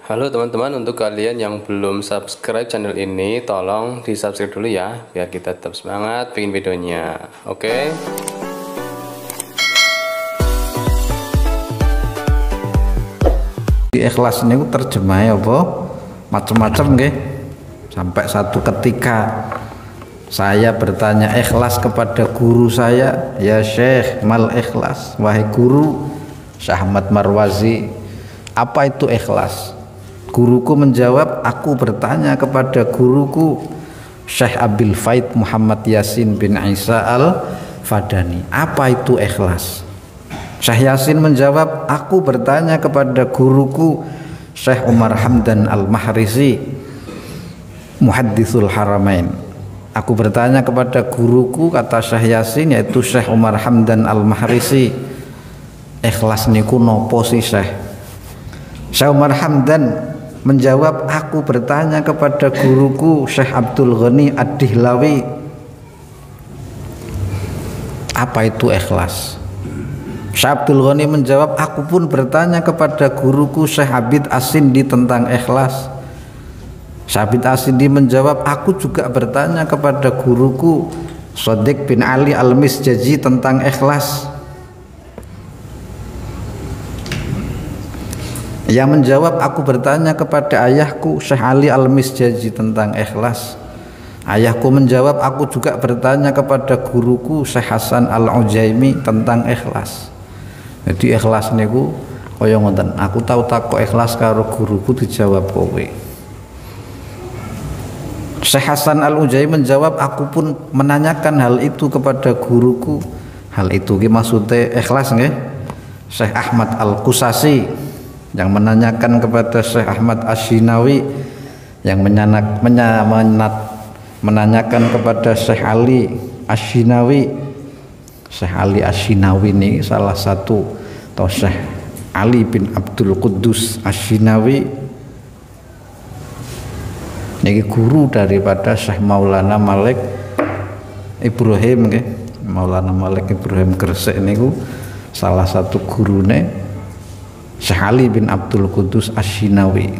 Halo teman-teman, untuk kalian yang belum subscribe channel ini, tolong di subscribe dulu ya, biar kita tetap semangat bikin videonya. Oke? Di ikhlas niku terjemahnya apa? Macam-macam nggih. Sampai satu ketika saya bertanya ikhlas kepada guru saya, ya Syekh, mal ikhlas, wahai guru Syekh Ahmad Marwazi, apa itu ikhlas? Guruku menjawab, aku bertanya kepada guruku Syekh Abil Faid Muhammad Yasin bin Isa Al-Fadani, apa itu ikhlas? Syekh Yasin menjawab, aku bertanya kepada guruku Syekh Umar Hamdan Al-Mahrisi Muhadditsul Haramain. Aku bertanya kepada guruku, kata Syekh Yasin, yaitu Syekh Umar Hamdan Al-Mahrisi, ikhlas niku nopo sih Syekh? Syekh Umar Hamdan menjawab, aku bertanya kepada guruku Syekh Abdul Ghani Ad-Dihlawi, apa itu ikhlas? Syekh Abdul Ghani menjawab, aku pun bertanya kepada guruku Syekh Abid As-Sindi tentang ikhlas. Syekh Abid As-Sindi menjawab, aku juga bertanya kepada guruku Shadiq bin Ali Al-Misjaji tentang ikhlas. Ia menjawab, aku bertanya kepada ayahku Syekh Ali Al-Misjaji tentang ikhlas. Ayahku menjawab, aku juga bertanya kepada guruku Syekh Hasan Al-Ujaimi tentang ikhlas. Jadi ikhlas niku kaya ngoten, aku tahu takok ikhlas karo guruku dijawab kowe. Syekh Hasan Al-Ujaimi menjawab, aku pun menanyakan hal itu kepada guruku. Hal itu ki maksudnya ikhlas nggih. Syekh Ahmad Al-Qusasi yang menanyakan kepada Syekh Ahmad Asyinawi, yang menanyakan kepada Syekh Ali Asyinawi. Syekh Ali Asyinawi ini salah satu, atau Syekh Ali bin Abdul Quddus Asyinawi ini guru daripada Syekh Maulana Malik Ibrahim nggih. Maulana Malik Ibrahim Gresik niku salah satu gurune Syekh Ali bin Abdul Quddus Asyinawi,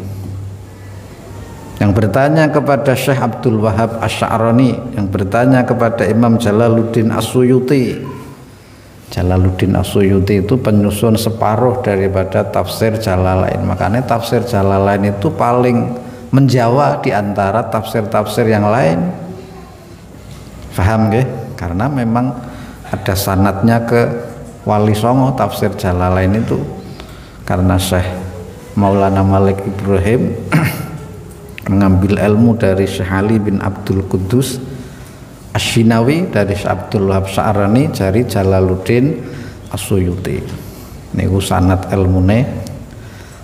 yang bertanya kepada Syekh Abdul Wahab Asy'arani, yang bertanya kepada Imam Jalaluddin As-Suyuti. Jalaluddin As-Suyuti itu penyusun separuh daripada tafsir Jalalain. Makanya tafsir Jalalain itu paling menjawa di antara tafsir-tafsir yang lain. Paham nggih? Karena memang ada sanadnya ke Wali Songo tafsir Jalalain itu. Karena Syekh Maulana Malik Ibrahim mengambil ilmu dari Syekh Ali bin Abdul Quddus Asyinawi, dari Syekh Abdul Wahab Asy'arani, dari Jalaluddin As-Suyuti. Niku sanad ilmune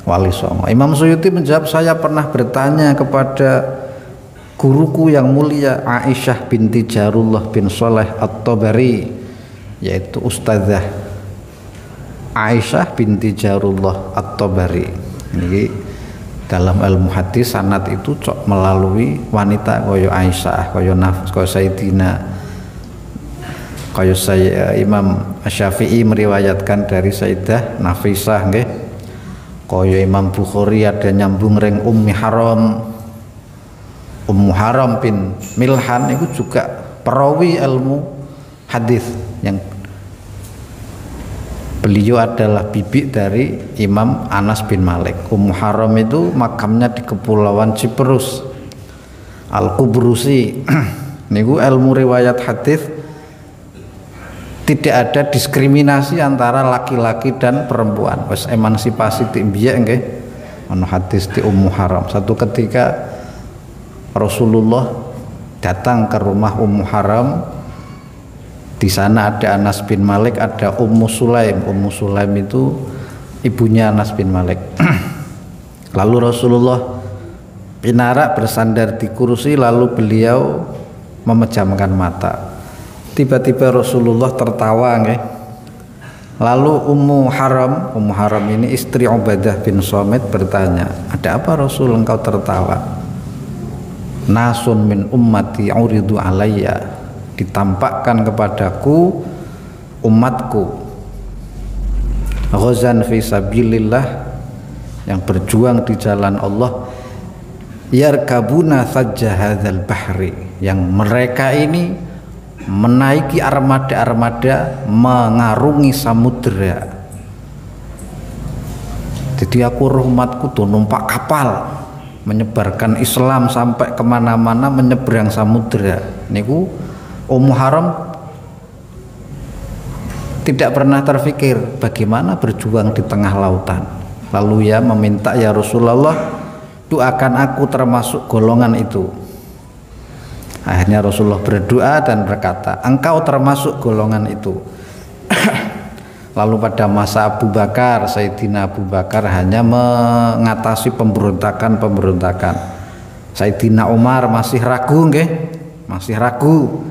Wali Songo. Imam Suyuti menjawab, saya pernah bertanya kepada guruku yang mulia Aisyah binti Jarullah bin Shalih At-Tabari, yaitu Ustadzah Aisyah binti Jarullah At-Tabari. Ini dalam ilmu hadis sanad itu cok melalui wanita kaya Aisyah, kaya Sayyidina, kaya Imam Syafi'i meriwayatkan dari Sayyidah Nafisah nggih. Kaya Imam Bukhari ada nyambung ring Ummu Haram bin Milhan, itu juga perawi ilmu hadis yang beliau adalah bibi dari Imam Anas bin Malik. Ummu Haram itu makamnya di Kepulauan Cyprus, Al-Kubrusi. Niku ilmu riwayat hadis tidak ada diskriminasi antara laki-laki dan perempuan. Wes emansipasi timbiyek nggih. Ono hadis di Ummu Haram. Satu ketika Rasulullah datang ke rumah Ummu Haram. Di sana ada Anas bin Malik, ada Ummu Sulaim. Ummu Sulaim itu ibunya Anas bin Malik. Lalu Rasulullah pinarak bersandar di kursi, lalu beliau memejamkan mata. Tiba-tiba Rasulullah tertawa nggih. Lalu Ummu Haram ini istri Ubadah bin Somit bertanya, ada apa Rasul engkau tertawa? Nasun min ummati uridu alayya, ditampakkan kepadaku umatku ghazan fi sabilillah yang berjuang di jalan Allah, yarkabuna sajja hadzal bahri, yang mereka ini menaiki armada-armada mengarungi samudera. Jadi aku umatku tuh numpak kapal menyebarkan Islam sampai kemana-mana, menyeberang samudera. Niku Ummu Haram tidak pernah terfikir bagaimana berjuang di tengah lautan. Lalu ya meminta, ya Rasulullah, doakan aku termasuk golongan itu. Akhirnya Rasulullah berdoa dan berkata, engkau termasuk golongan itu. Lalu pada masa Abu Bakar, Sayyidina Abu Bakar hanya mengatasi pemberontakan. Sayyidina Umar masih ragu nggih, masih ragu.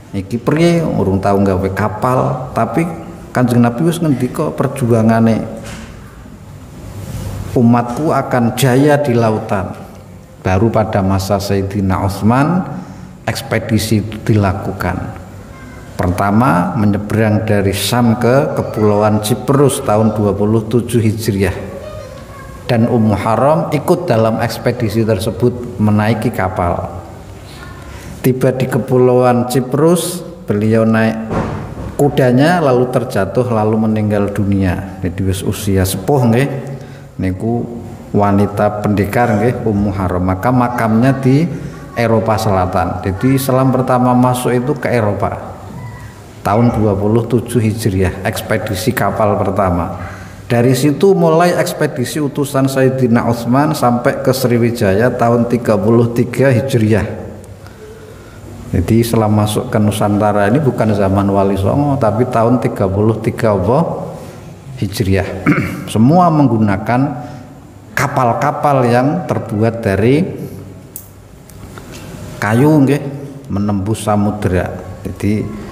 Iki priye urung tau gawe kapal, tapi Kanjeng Nabi wis ngendika perjuangane umatku akan jaya di lautan. Baru pada masa Sayyidina Utsman ekspedisi itu dilakukan. Pertama menyeberang dari Syam ke Kepulauan Siprus tahun 27 Hijriah, dan Ummu Haram ikut dalam ekspedisi tersebut menaiki kapal. Tiba di Kepulauan Siprus, beliau naik kudanya lalu terjatuh lalu meninggal dunia. Jadi usia sepuh nggih, niku wanita pendekar nggih, Ummu Haram. Maka makamnya di Eropa Selatan. Jadi Islam pertama masuk itu ke Eropa tahun 27 Hijriah, ekspedisi kapal pertama. Dari situ mulai ekspedisi utusan Sayyidina Utsman sampai ke Sriwijaya tahun 33 Hijriah. Jadi Islam masuk ke Nusantara ini bukan zaman Wali Songo, tapi tahun 33 Hijriah. Semua menggunakan kapal-kapal yang terbuat dari kayu nggih, menembus samudera. Jadi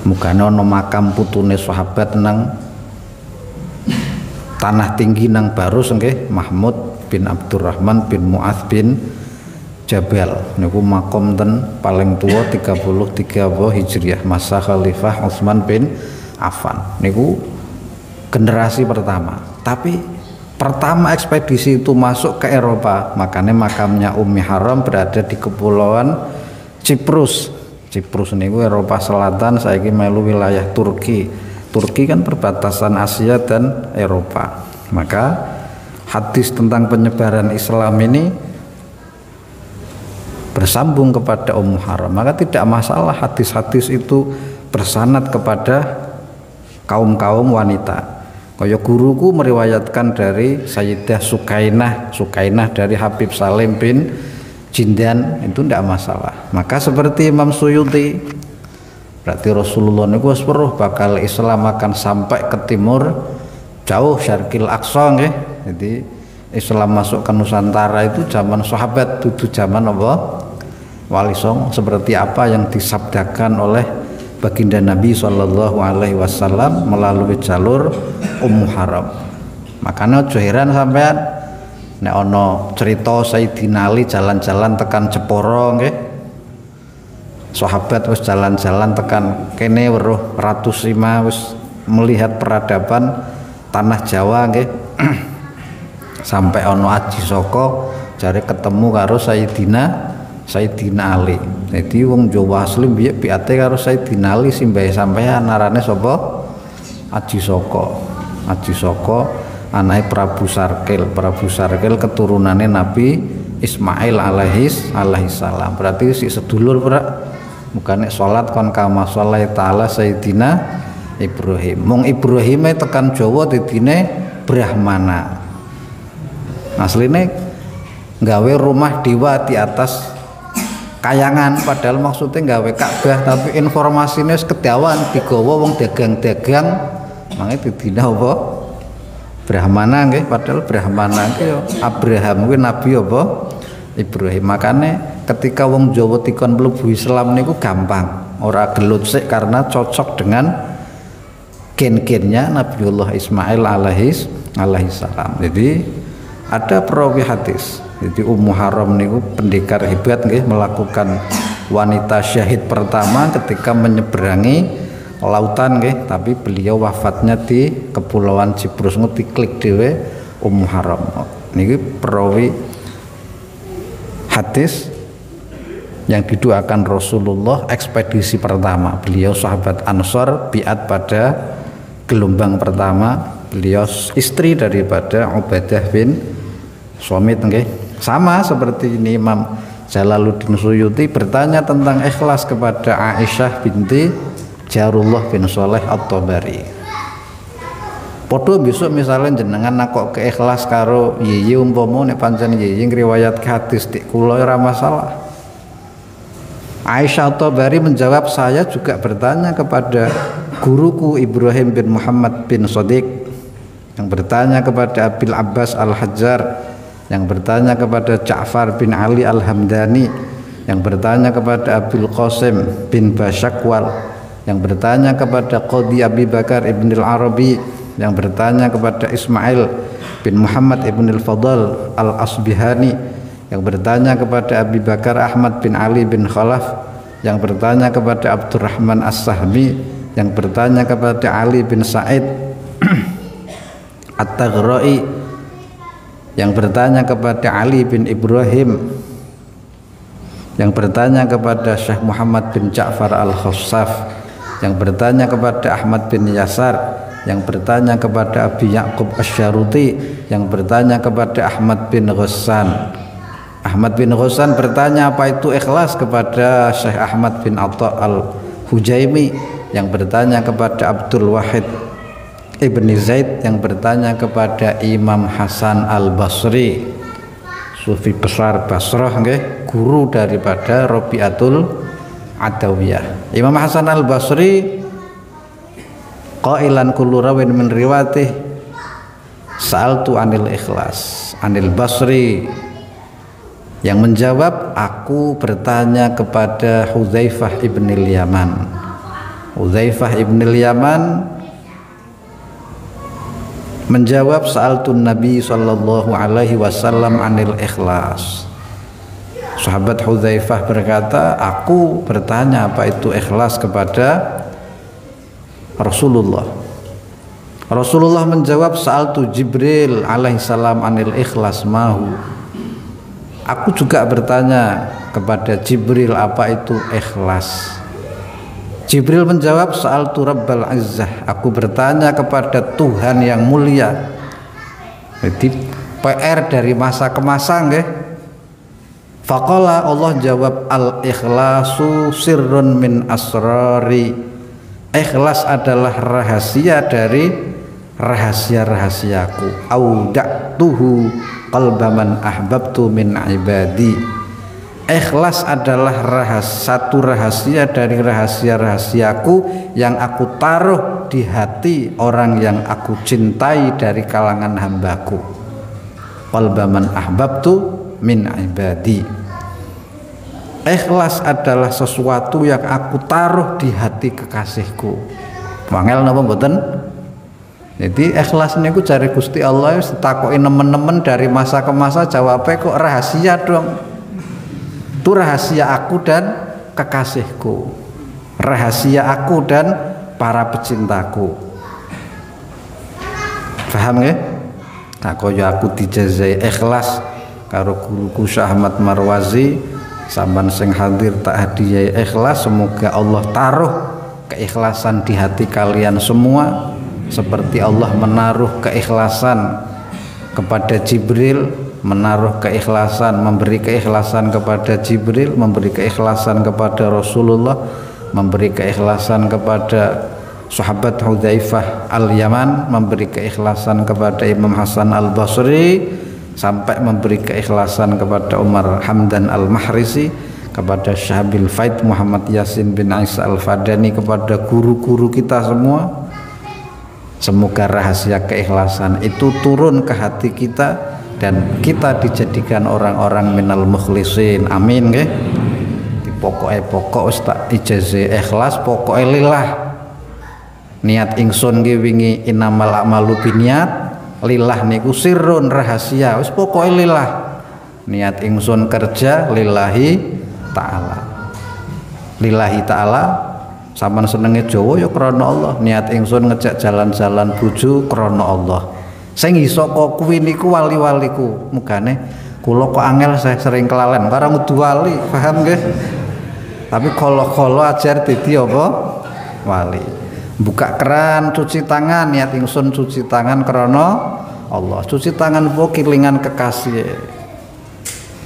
mugane ana makam putune sahabat nang tanah tinggi nang Barus nggih, Mahmud bin Abdurrahman bin Mu'adz bin Jabal. Niku makom ten paling tua 33 Hijriah, masa Khalifah Utsman bin Affan. Niku generasi pertama. Tapi pertama ekspedisi itu masuk ke Eropa, makanya makamnya Ummi Haram berada di Kepulauan Siprus. Siprus niku Eropa Selatan, saiki melu wilayah Turki. Turki kan perbatasan Asia dan Eropa. Maka hadis tentang penyebaran Islam ini bersambung kepada Ummu Haram. Maka tidak masalah hadis-hadis itu bersanad kepada kaum-kaum wanita. Kaya guruku meriwayatkan dari Sayyidah Sukainah dari Habib Salim bin Jindan, itu tidak masalah. Maka seperti Imam Suyuti, berarti Rasulullah niku wis weruh bakal Islam akan sampai ke timur jauh, Syarqil Aqsa nggih. Jadi Islam masuk ke Nusantara itu zaman sahabat, dudu zaman apa? Wali Songo, seperti apa yang disabdakan oleh baginda Nabi SAW melalui jalur Ummu Haram. Makanya aja heran sampean nek ana cerita Sayyidina Ali jalan-jalan tekan Jepara nggih. Sahabat wis jalan-jalan tekan kene weruh Ratu Sima, wis melihat peradaban tanah Jawa nggih. Sampai ana Aji Saka jare ketemu karo Sayyidina Ali. Jadi wong Jawa asli piye piate karo Sayyidina Ali simbahe sampean arane sapa? Aji Saka anake Prabu Sarkil keturunane Nabi Ismail alaihi salam. Berarti si sedulur bukan salat kon kama sholai ta'ala Sayyidina Ibrahim. Mung Ibrahime tekan Jawa didine Brahmana. Asline gawe rumah dewa di atas kayangan, padahal maksudnya gawe Ka'bah, tapi informasinya kedawan digawa wong dagang-dagang, makanya didina apa? Brahmana nggih, padahal Brahmana nggih Abraham kuwi nabi apa? Ibrahim. Makanya ketika wong Jawa dikon mlebu Islam niku gampang, ora gelut sik karena cocok dengan gen-gennya Nabiullah Ismail alaihi salam. Jadi ada perawi hadis. Jadi Ummu Haram niku pendekar hebat nggih, melakukan wanita syahid pertama ketika menyeberangi lautan nggih, tapi beliau wafatnya di Kepulauan Siprus klik dhewe Ummu Haram. Niki perawi hadis yang didoakan Rasulullah ekspedisi pertama. Beliau sahabat Ansor, biat pada gelombang pertama. Beliau istri daripada Ubadah bin Somit nggih. Sama seperti ini Imam Jalaluddin Suyuti bertanya tentang ikhlas kepada Aisyah binti Jarullah bin Sholeh At-Tabari. Podo besok misalnya jenengan nakok ke ikhlas karo yiyi umpama nek pancen yiyi ngriwayat hadis dik kula ora masalah. Aisyah At-Tabari menjawab, saya juga bertanya kepada guruku Ibrahim bin Muhammad bin Shadiq, yang bertanya kepada Abil Abbas Al-Hajjar, yang bertanya kepada Ja'far bin Ali Al-Hamdani, yang bertanya kepada Abil Qasim bin Basyakwal, yang bertanya kepada Qadhi Abi Bakar ibn al-Arabi, yang bertanya kepada Ismail bin Muhammad ibn al-Fadl al-Asbihani, yang bertanya kepada Abi Bakar Ahmad bin Ali bin Khalaf, yang bertanya kepada Abdurrahman As-Sahmi, yang bertanya kepada Ali bin Sa'id At-Taghra'i, yang bertanya kepada Ali bin Ibrahim, yang bertanya kepada Syekh Muhammad bin Ja'far Al-Khassaf, yang bertanya kepada Ahmad bin Yasar, yang bertanya kepada Abi Ya'qub Asy-Syaruti, yang bertanya kepada Ahmad bin Ghassan. Ahmad bin Ghassan bertanya apa itu ikhlas kepada Syekh Ahmad bin Atha Al-Hujaimi, yang bertanya kepada Abdul Wahid Ibn Zaid, yang bertanya kepada Imam Hasan Al-Basri, sufi besar Basrah nggih, guru daripada Rabi'atul Adawiyah. Imam Hasan Al-Basri qailan kullu rawin min riwatih sa'altu anil ikhlas anil Basri, yang menjawab, aku bertanya kepada Hudzaifah ibn al-Yaman. Hudzaifah ibn al-Yaman menjawab, sa'altun Nabi sallallahu alaihi wasallam anil ikhlas. Sahabat Hudzaifah berkata, aku bertanya apa itu ikhlas kepada Rasulullah. Rasulullah menjawab, sa'altu Jibril alaihissalam anil ikhlas mahu. Aku juga bertanya kepada Jibril apa itu ikhlas. Jibril menjawab, sa'altu Rabbal Izzah. Aku bertanya kepada Tuhan yang mulia. Jadi PR dari masa ke masa nggih. Faqala, Allah jawab, al-ikhlasu sirrun min asrari. Ikhlas adalah rahasia dari rahasia-rahasiaku. Auda'tuhu qalba man ahbabtu min ibadi. Ikhlas adalah satu rahasia dari rahasia-rahasiaku yang aku taruh di hati orang yang aku cintai dari kalangan hambaku. Qalba man ahbabtu min ibadi. Ikhlas adalah sesuatu yang aku taruh di hati kekasihku. Wangel napa mboten? Jadi ikhlas niku jare Gusti Allah wis ditakoki nemen-nemen dari masa ke masa, jawabnya kok rahasia dong. Itu rahasia aku dan kekasihku, rahasia aku dan para pecintaku. Paham ya? Nah, kaya aku dijazai ikhlas karo guruku Syekh Ahmad Marwazi, sampean sing hadir tak hadiah ikhlas, semoga Allah taruh keikhlasan di hati kalian semua. Seperti Allah menaruh keikhlasan kepada Jibril, menaruh keikhlasan, memberi keikhlasan kepada Jibril, memberi keikhlasan kepada Rasulullah, memberi keikhlasan kepada sahabat Hudzaifah Al-Yaman, memberi keikhlasan kepada Imam Hasan Al-Basri, sampai memberi keikhlasan kepada Umar Hamdan Al-Mahrisi, kepada Syabil Faid Muhammad Yasin bin Isa Al-Fadani, kepada guru-guru kita semua. Semoga rahasia keikhlasan itu turun ke hati kita dan kita dijadikan orang-orang minal mukhlisin. Amin nggih. Pokok wis tak ijazah ikhlas, pokoke lillah. Niat ingsun nggih wingi innamal a'malu binniyat, lillah niku sirrun rahasia, wis pokoke lillah. Niat ingsun kerja lillahi ta'ala. Lillahi ta'ala Sampeyan senenge Jawa ya krana Allah, niat ingsun ngejak jalan-jalan bojo krana Allah. Sing iso kok kuwi niku wali-waliku. Mugane kula kok angel saya sering kelalen karo ngudu wali, paham nggih? Tapi kala-kala ajar dadi apa? Wali. Buka keran, cuci tangan, niat ingsun cuci tangan krana Allah. Cuci tangan po kilingan kekasih.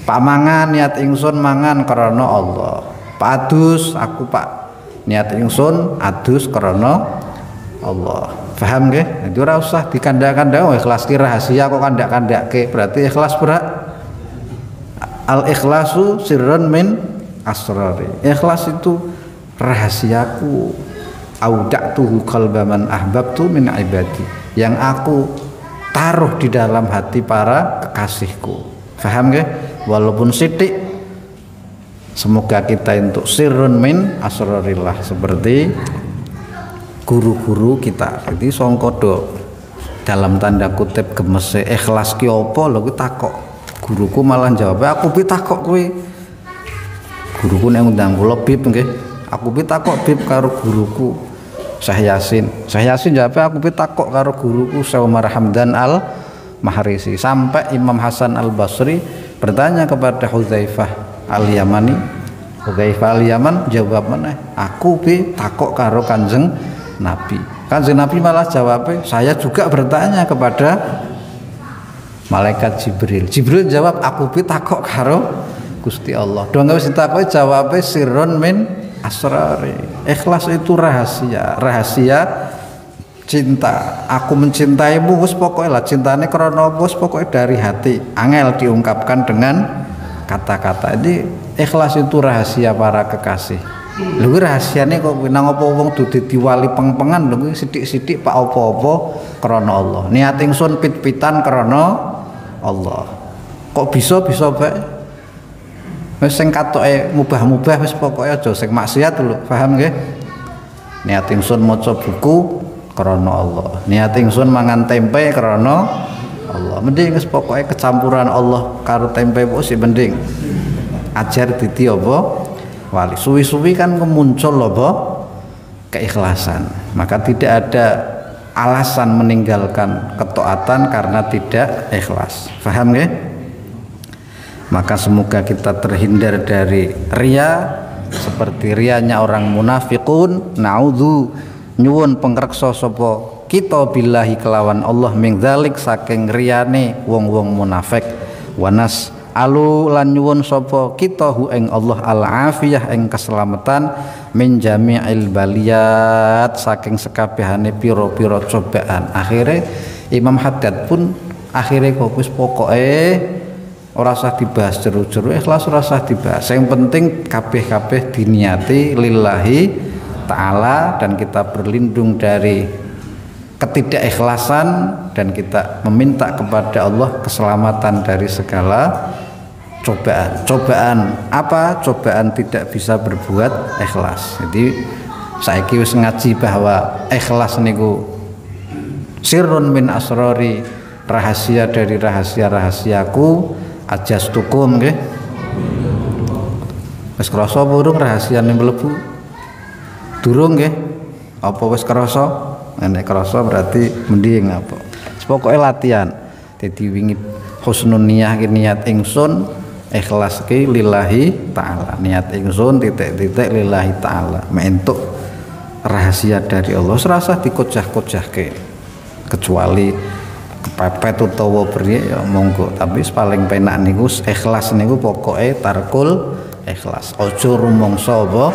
Pak mangan niat ingsun mangan krana Allah. Pak adus aku Pak niat ingsun adus krana Allah. Paham nggih? Jadi ora usah dikandak-kandak ikhlas ki rahasia kok kandak-kandake. Berarti ikhlas berak. Al ikhlasu sirrun min asrari. Ikhlas itu rahasiaku. Auda'tuhu qalba man ahbabtu min ibadi. Yang aku taruh di dalam hati para kekasihku. Paham nggih? Walaupun sithik. Semoga kita untuk sirrun min asrarillah seperti guru-guru kita. Jadi songkodo dalam tanda kutip gemese ikhlas ki apa lho ki takok. Guruku malah jawab, "Aku pi takok kowe." Guruku nek ngundang kula bib nggih. Aku pi takok bib karo guruku Syekh Yasin. Syekh Yasin jawab, "Aku pi takok karo guruku Syekh Umar Hamdan Al Mahrisi." Sampai Imam Hasan Al Basri bertanya kepada Hudzaifah Al-Yamani. Hudzaifah Al-Yaman jawab mana? Aku bi takok karo Kanjeng Nabi. Kanjeng Nabi malah jawab, saya juga bertanya kepada malaikat Jibril. Jibril jawab, aku bi takok karo Gusti Allah. Dong wis ditakoki jawabe sirrun min asrari. Ikhlas itu rahasia, rahasia cinta. Aku mencintaimu wis pokoke lah cintane krana wis pokoke dari hati. Angel diungkapkan dengan kata-kata. Jadi ikhlas itu rahasia para kekasih. Lho rahasiane kok nang apa wong dudu diwali peng-pengan lho sithik-sithik pak apa-apa krana Allah. Niat ingsun pit-pitan krana Allah. Kok bisa bae? Wis sing katoke mubah-mubah wis pokoke aja sing maksiat lho, paham nggih? Niat ingsun maca buku krana Allah. Niat ingsun mangan tempe krana Allah. Mending wis pokoke kecampuran Allah karo tempe wis mending. Ajar dadi apa? Wali. Suwi-suwi kan kemuncul apa? Keikhlasan. Maka tidak ada alasan meninggalkan ketaatan karena tidak ikhlas. Paham nggih? Maka semoga kita terhindar dari ria seperti rianya orang munafikun. Naudzu nyuwun pengreksa sapa kita billahi kelawan Allah ming dzalik saking riyane wong-wong munafik. Wanas alu lan nyuwun sapa kita hu ing Allah al afiyah ing keselamatan min jami'il baliyat saking sekabehane pira-pira cobaan. Akhire Imam Haddad pun akhire kok wis pokoke ora usah dibahas jeru-jeru, ikhlas ora usah dibahas. Yang penting kabeh-kabeh diniati lillahi ta'ala dan kita berlindung dari ketidakikhlasan dan kita meminta kepada Allah keselamatan dari segala cobaan. Cobaan apa? Cobaan tidak bisa berbuat ikhlas. Jadi saiki wis ngaji bahwa ikhlas niku sirrun min asrori, rahasia dari rahasia-rahasiaku. Ajastukum nggih. Wis krasa burung rahasiane mlebu? Durung nggih. Apa wis krasa? Nek krasa berarti mending apa. Pokoke latihan. Dadi wingi husnun niyah ki niat ingsun ikhlas ki lillahi taala. Niat ingsun titik-titik lillahi taala. Mentuk rahasia dari Allah serasa dikocah-kocahke. Kecuali kepepet utawa priye ya monggo, tapi paling penak niku ikhlas niku pokoke tarkul ikhlas. Aja rumangsa apa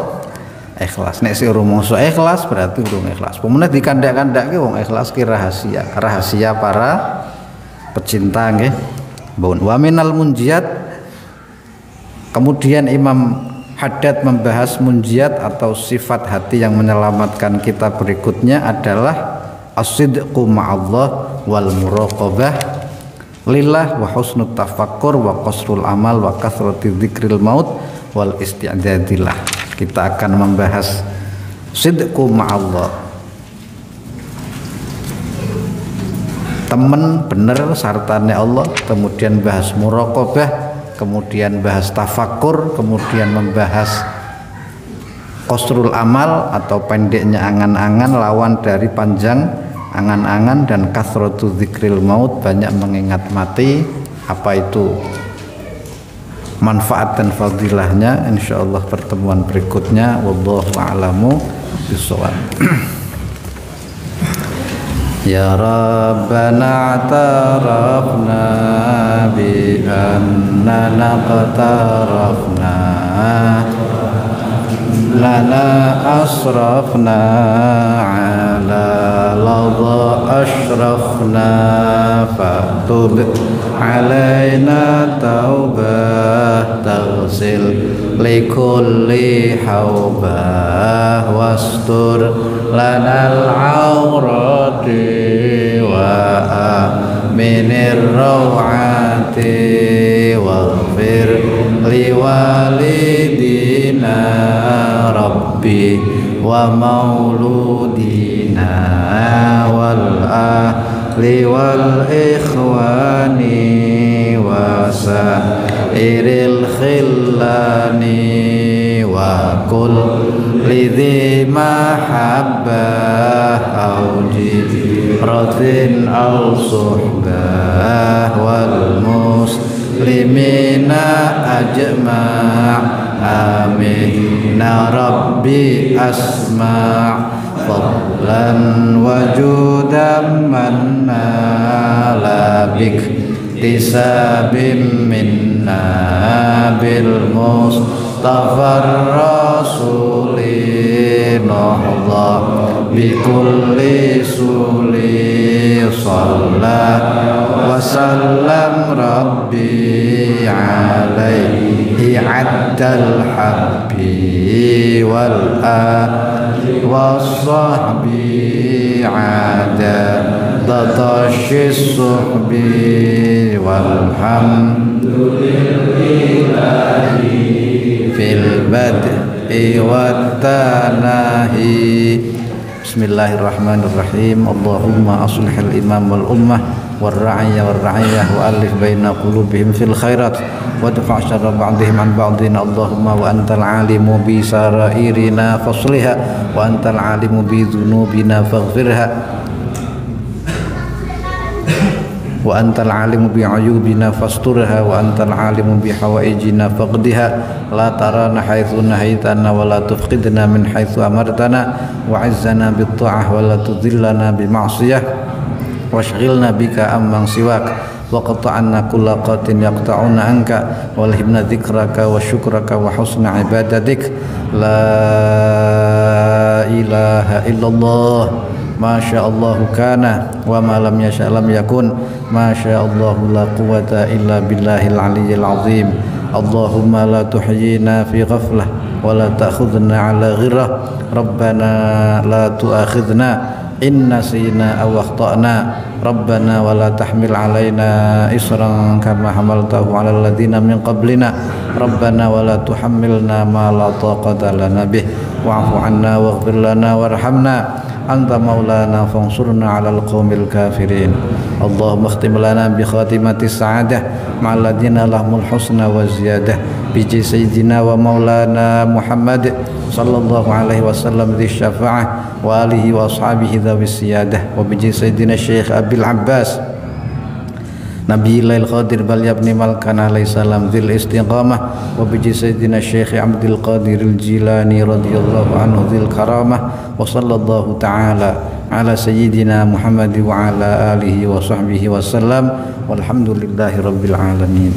ikhlas. Nek sing rumangsa ikhlas berarti urung ikhlas. Pemene dikandak-kandakke wong ikhlas ki rahasia. Rahasia para pecinta nggih. Mbon wa minal munjiat. Kemudian Imam Haddad membahas munjiat atau sifat hati yang menyelamatkan kita berikutnya adalah as-sidqu ma'allah wal muraqabah lillah wa husnut tafakkur wa qasrul amal wa kathrati dzikril maut wal isti'dadillah. Kita akan membahas sidqu ma'allah, temen bener sartane Allah, kemudian bahas muraqabah, kemudian bahas tafakkur, kemudian membahas qasrul amal atau pendeknya angan-angan lawan dari panjang angan-angan, dan kathratu dzikril maut, banyak mengingat mati. Apa itu manfaat dan fadilahnya, insyaallah pertemuan berikutnya. Wallahu a'lamu bishawab. Ya Rabbana atarafna bi annana qatarafna lana asrafna ala ladha ashrafna fatub alaina taubah taghsil likulli haubah wastur lanal awrati wa aminir rawati waghfir liwalidina rabbi wa mauludina wal ahli wal ikhwani wa sairil khillani wa kulli dhi mahabbah au jiratin au suhbah wal muslimina ajma' amin ya rabbi asma' fadlan wajudan manna labik tisabim minna bil mustafa rasuli nahdha bikulli suli sallallahu wa sallam rabbi alaihi addal habbi wal ali was-sahbi adadatasyis suhbi walhamdulillahi fil bad'i wat tanahi. Bismillahirrahmanirrahim. Allahumma aslihil imam wal ummah wal ra'iyah wa alif baina qulubihim fil khairat wa dafa' syarra ba'dihim an ba'din. Allahumma wa antal alimu bi sarairina fasliha wa antal alimu bi dhunubina faghfirha wa antal alimu bi ayubina fasturha wa antal alimu bi hawaijina faqdiha la tarana haitsu nahaitana wa la tufqidna min haitsu amartana wa izzana bit ta'ah wa la tudhillana bi ma'siyah washghilna bika amman siwak wa qata'anna kulla qatin yaqta'una anka walhibna dzikraka wa syukraka wa husna ibadatik. La ilaha illallah Masya Allah kana wa ma lam yasha lam yakun. Masya Allah la quwata illa billahil aliyyil azim. Allahumma la tuhyina fi ghaflah wa la ta'khudhna ala ghirrah. Rabbana la tu'akhidhna in nasina aw akhtana. Rabbana wa la tahmil alaina isran kama hamaltahu ala alladhina min qablina. Rabbana wa la tuhammilna ma la taqata lana bih wa'fu 'anna waghfir lana warhamna anta maulana fansurna 'alal qaumil kafirin. Allahumma khtim lana bi khatimati sa'adah ma'al ladina lahumul husna wa ziyadah bi sayyidina wa maulana Muhammad sallallahu alaihi wasallam dzi syafa'ah wa alihi wa ashabihi dzawis siyadah wa bi sayyidina Syekh Abil Abbas Nabiyil Qadir bal yabni malkan alaihi salam dzil istiqamah wa bi sayyidina Syekh Abdul Qadiril Jilani radhiyallahu anhu dzil karamah wa sallallahu ta'ala ala sayyidina Muhammad wa ala alihi wa sahbihi wa sallam walhamdulillahi rabbil alamin.